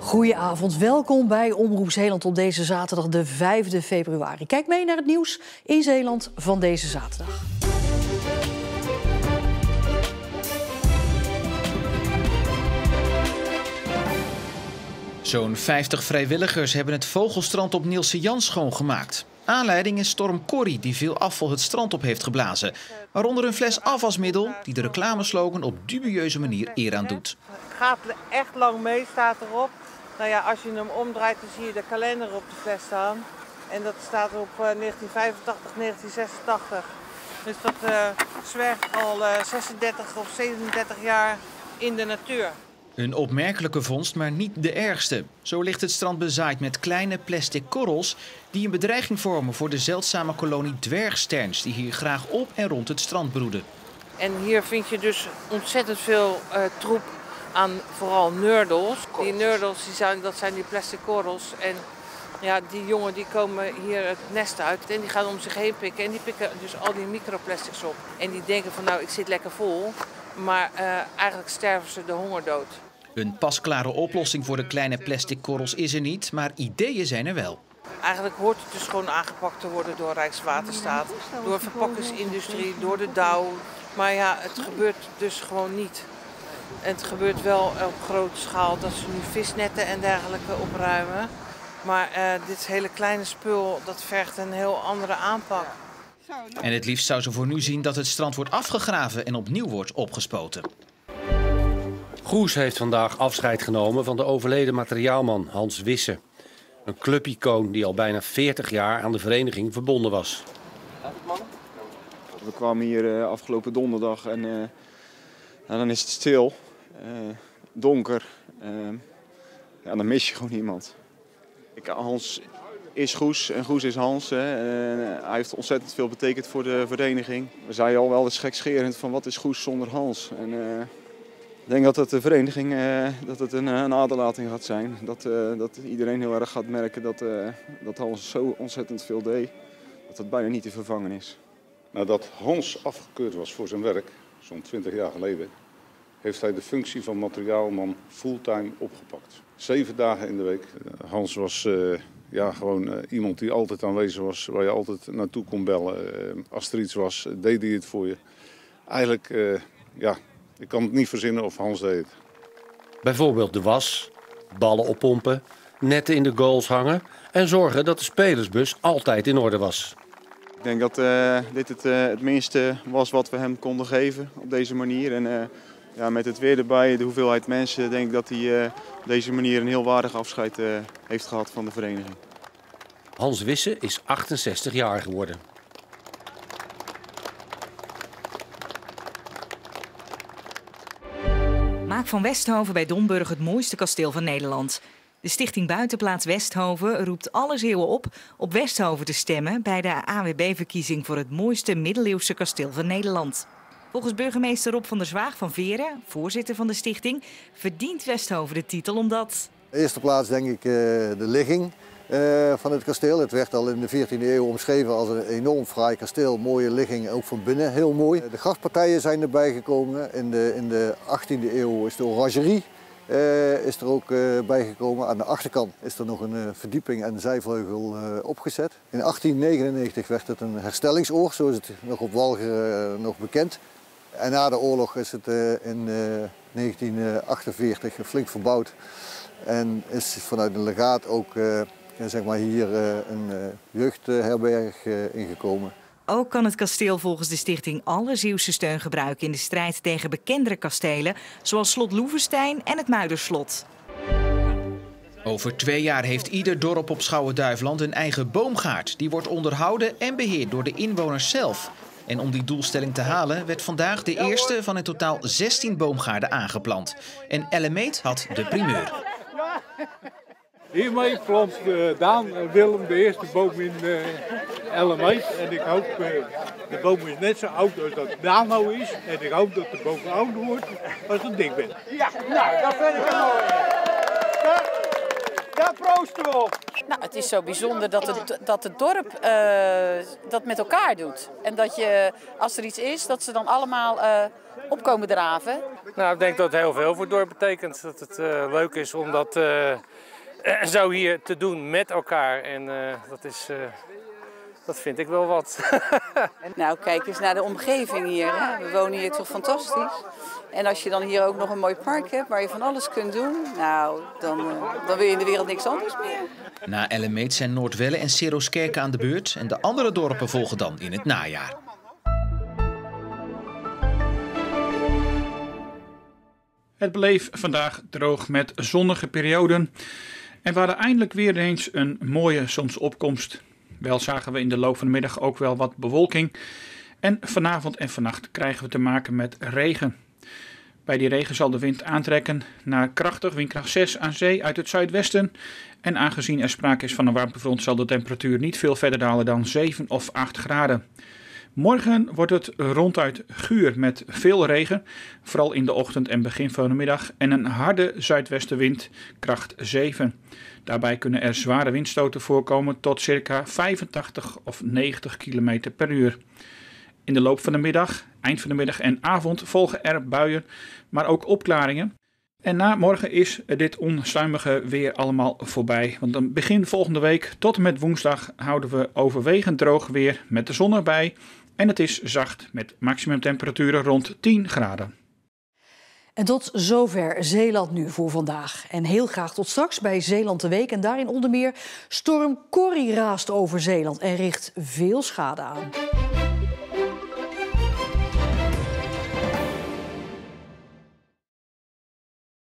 Goedenavond, welkom bij Omroep Zeeland op deze zaterdag de 5e februari. Kijk mee naar het nieuws in Zeeland van deze zaterdag. Zo'n 50 vrijwilligers hebben het vogelstrand op Nielse Jan schoongemaakt. Aanleiding is storm Corrie die veel afval het strand op heeft geblazen. Waaronder een fles afwasmiddel die de reclameslogan op dubieuze manier eer aan doet. Het gaat echt lang mee, staat erop. Nou ja, als je hem omdraait dan zie je de kalender op de fles staan. En dat staat op 1985, 1986. Dus dat zwerft al 36 of 37 jaar in de natuur. Een opmerkelijke vondst, maar niet de ergste. Zo ligt het strand bezaaid met kleine plastic korrels die een bedreiging vormen voor de zeldzame kolonie dwergsterns die hier graag op en rond het strand broeden. En hier vind je dus ontzettend veel troep aan vooral nurdels. Die nurdels dat zijn die plastic korrels. En ja, die jongen die komen hier het nest uit en die gaan om zich heen pikken. En die pikken dus al die microplastics op. En die denken van nou, ik zit lekker vol. Maar eigenlijk sterven ze de hongerdood. Een pasklare oplossing voor de kleine plastic korrels is er niet, maar ideeën zijn er wel. Eigenlijk hoort het dus gewoon aangepakt te worden door Rijkswaterstaat, door verpakkingsindustrie, door de Douw. Maar ja, het gebeurt dus gewoon niet. En het gebeurt wel op grote schaal dat ze nu visnetten en dergelijke opruimen. Maar dit hele kleine spul, dat vergt een heel andere aanpak. En het liefst zou ze voor nu zien dat het strand wordt afgegraven en opnieuw wordt opgespoten. Goes heeft vandaag afscheid genomen van de overleden materiaalman Hans Wisse. Een clubicoon die al bijna 40 jaar aan de vereniging verbonden was. We kwamen hier afgelopen donderdag en dan is het stil, donker. Ja, dan mis je gewoon iemand. Hans is Goes en Goes is Hans. Hij heeft ontzettend veel betekend voor de vereniging. We zeiden al wel eens gekscherend van wat is Goes zonder Hans. En, ik denk dat het de vereniging dat het een aderlating gaat zijn. Dat iedereen heel erg gaat merken dat Hans zo ontzettend veel deed. Dat het bijna niet te vervangen is. Nadat Hans afgekeurd was voor zijn werk, zo'n 20 jaar geleden, heeft hij de functie van materiaalman fulltime opgepakt. 7 dagen in de week. Hans was gewoon iemand die altijd aanwezig was, waar je altijd naartoe kon bellen. Als er iets was, deed hij het voor je. Eigenlijk, ik kan het niet verzinnen of Hans deed het. Bijvoorbeeld de was, ballen oppompen, netten in de goals hangen en zorgen dat de spelersbus altijd in orde was. Ik denk dat dit het minste was wat we hem konden geven op deze manier. En met het weer erbij, de hoeveelheid mensen, denk ik dat hij op deze manier een heel waardig afscheid heeft gehad van de vereniging. Hans Wisse is 68 jaar geworden. Maak van Westhoven bij Domburg het mooiste kasteel van Nederland. De stichting Buitenplaats Westhoven roept alle Zeeuwen op Westhoven te stemmen bij de AWB-verkiezing voor het mooiste middeleeuwse kasteel van Nederland. Volgens burgemeester Rob van der Zwaag van Veren, voorzitter van de stichting, verdient Westhoven de titel omdat... In de eerste plaats denk ik de ligging van het kasteel. Het werd al in de 14e eeuw omschreven als een enorm fraai kasteel. Mooie ligging, ook van binnen heel mooi. De graspartijen zijn erbij gekomen. In de 18e eeuw is de orangerie is er ook bijgekomen. Aan de achterkant is er nog een verdieping en zijvleugel opgezet. In 1899 werd het een herstellingsoord, zo is het nog op Walcheren nog bekend. En na de oorlog is het in 1948 flink verbouwd. En is vanuit een legaat ook hier een jeugdherberg ingekomen. Ook kan het kasteel volgens de stichting alle Zeeuwse steun gebruiken in de strijd tegen bekendere kastelen, zoals Slot Loevestein en het Muiderslot. Over 2 jaar heeft ieder dorp op Schouwen-Duiveland een eigen boomgaard. Die wordt onderhouden en beheerd door de inwoners zelf. En om die doelstelling te halen werd vandaag de eerste van in totaal 16 boomgaarden aangeplant. En Ellemeet had de primeur. Hiermee plant Daan Willem de eerste boom in Ellemeet. En ik hoop, de boom is net zo oud als dat Daan nou is. En ik hoop dat de boom ouder wordt als het dik bent. Ja, nou, dat vind ik wel mooi. Daar proosten we op! Nou, het is zo bijzonder dat het dorp dat met elkaar doet. En dat je, als er iets is, dat ze dan allemaal opkomen draven. Nou, ik denk dat het heel veel voor het dorp betekent. Dat het leuk is om dat zo hier te doen met elkaar. En dat vind ik wel wat. Nou, kijk eens naar de omgeving hier. Hè. We wonen hier toch fantastisch. En als je dan hier ook nog een mooi park hebt waar je van alles kunt doen, nou, dan wil je in de wereld niks anders meer. Na Ellemeet zijn Noordwelle en Seroskerke aan de beurt en de andere dorpen volgen dan in het najaar. Het bleef vandaag droog met zonnige perioden en we hadden eindelijk weer eens een mooie zonsopkomst. Wel zagen we in de loop van de middag ook wel wat bewolking en vanavond en vannacht krijgen we te maken met regen. Bij die regen zal de wind aantrekken naar krachtig, windkracht 6 aan zee uit het zuidwesten. En aangezien er sprake is van een warmtefront zal de temperatuur niet veel verder dalen dan 7 of 8 graden. Morgen wordt het ronduit guur met veel regen, vooral in de ochtend en begin van de middag. En een harde zuidwestenwind, kracht 7. Daarbij kunnen er zware windstoten voorkomen tot circa 85 of 90 km per uur. In de loop van de middag, eind van de middag en avond volgen er buien, maar ook opklaringen. En na morgen is dit onstuimige weer allemaal voorbij. Want dan begin volgende week tot en met woensdag houden we overwegend droog weer met de zon erbij. En het is zacht met maximumtemperaturen rond 10 graden. En tot zover Zeeland nu voor vandaag. En heel graag tot straks bij Zeeland de Week. En daarin onder meer storm Corrie raast over Zeeland en richt veel schade aan.